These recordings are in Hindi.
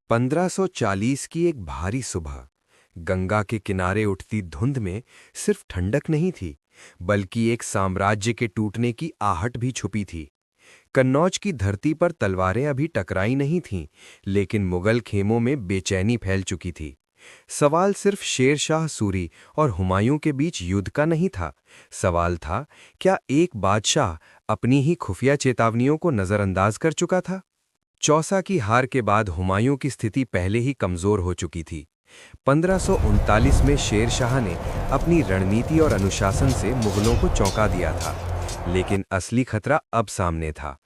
1540 की एक भारी सुबह गंगा के किनारे उठती धुंध में सिर्फ ठंडक नहीं थी, बल्कि एक साम्राज्य के टूटने की आहट भी छुपी थी। कन्नौज की धरती पर तलवारें अभी टकराई नहीं थीं, लेकिन मुगल खेमों में बेचैनी फैल चुकी थी। सवाल सिर्फ शेर शाह सूरी और हुमायूं के बीच युद्ध का नहीं था। सवाल था, क्या एक बादशाह अपनी ही खुफिया चेतावनियों को नजरअंदाज कर चुका था? चौसा की हार के बाद हुमायूं की स्थिति पहले ही कमजोर हो चुकी थी। 1539 में शेर शाह ने अपनी रणनीति और अनुशासन से मुगलों को चौंका दिया था, लेकिन असली खतरा अब सामने था।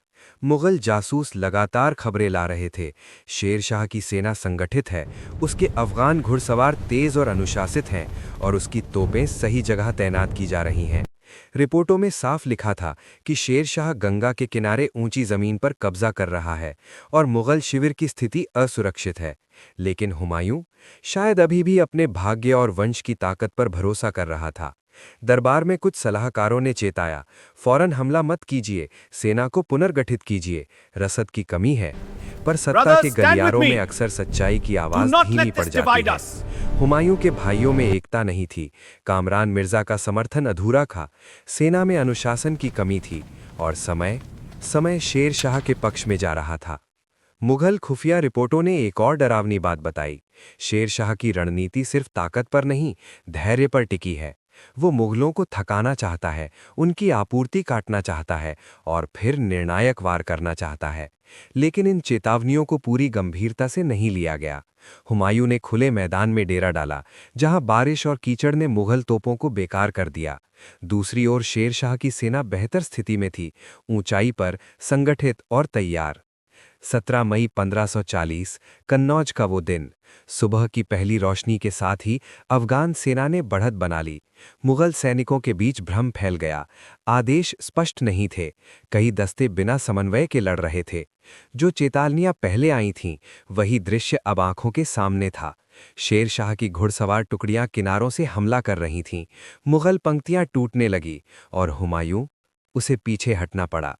मुगल जासूस लगातार खबरें ला रहे थे। शेर शाह की सेना संगठित है, उसके अफगान घुड़सवार तेज और अनुशासित हैं, और उसकी तोपें सही जगह तैनात की जा रही हैं। रिपोर्टों में साफ लिखा था कि शेर शाह गंगा के किनारे ऊंची जमीन पर कब्जा कर रहा है और मुगल शिविर की स्थिति असुरक्षित है। लेकिन हुमायूं शायद अभी भी अपने भाग्य और वंश की ताकत पर भरोसा कर रहा था। दरबार में कुछ सलाहकारों ने चेताया, फौरन हमला मत कीजिए, सेना को पुनर्गठित कीजिए, रसद की कमी है। पर सत्ता के गलियारों में अक्सर सच्चाई की आवाज धीमी पड़ जाती है। हुमायूं के भाइयों में एकता नहीं थी, कामरान मिर्जा का समर्थन अधूरा था, सेना में अनुशासन की कमी थी, और समय शेर शाह के पक्ष में जा रहा था। मुगल खुफिया रिपोर्टों ने एक और डरावनी बात बताई। शेर शाह की रणनीति सिर्फ ताकत पर नहीं, धैर्य पर टिकी है। वो मुगलों को थकाना चाहता है, उनकी आपूर्ति काटना चाहता है, और फिर निर्णायक वार करना चाहता है। लेकिन इन चेतावनियों को पूरी गंभीरता से नहीं लिया गया। हुमायूं ने खुले मैदान में डेरा डाला, जहां बारिश और कीचड़ ने मुगल तोपों को बेकार कर दिया। दूसरी ओर शेर शाह की सेना बेहतर स्थिति में थी, ऊंचाई पर, संगठित और तैयार। 17 मई 1540, कन्नौज का वो दिन। सुबह की पहली रोशनी के साथ ही अफगान सेना ने बढ़त बना ली। मुगल सैनिकों के बीच भ्रम फैल गया। आदेश स्पष्ट नहीं थे, कई दस्ते बिना समन्वय के लड़ रहे थे। जो चेतावनियां पहले आई थीं, वही दृश्य अब आंखों के सामने था। शेर शाह की घुड़सवार टुकड़ियां किनारों से हमला कर रही थीं, मुगल पंक्तियां टूटने लगी, और हुमायूं, उसे पीछे हटना पड़ा।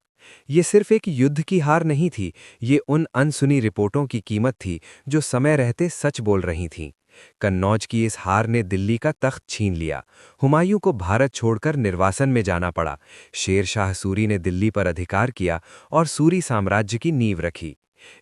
ये सिर्फ एक युद्ध की हार नहीं थी, ये उन अनसुनी रिपोर्टों की कीमत थी जो समय रहते सच बोल रही थीं। कन्नौज की इस हार ने दिल्ली का तख्त छीन लिया। हुमायूं को भारत छोड़कर निर्वासन में जाना पड़ा। शेर शाह सूरी ने दिल्ली पर अधिकार किया और सूरी साम्राज्य की नींव रखी।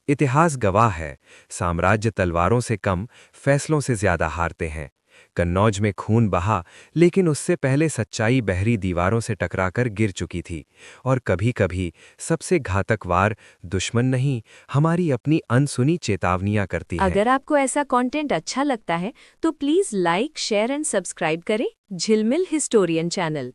इतिहास गवाह है, साम्राज्य तलवारों से कम, फैसलों से ज्यादा हारते हैं। कन्नौज में खून बहा, लेकिन उससे पहले सच्चाई बहरी दीवारों से टकराकर गिर चुकी थी। और कभी-कभी सबसे घातक वार दुश्मन नहीं, हमारी अपनी अनसुनी चेतावनियां करती है। अगर आपको ऐसा कंटेंट अच्छा लगता है तो please like, share and subscribe करें झिलमिल हिस्टोरियन चैनल।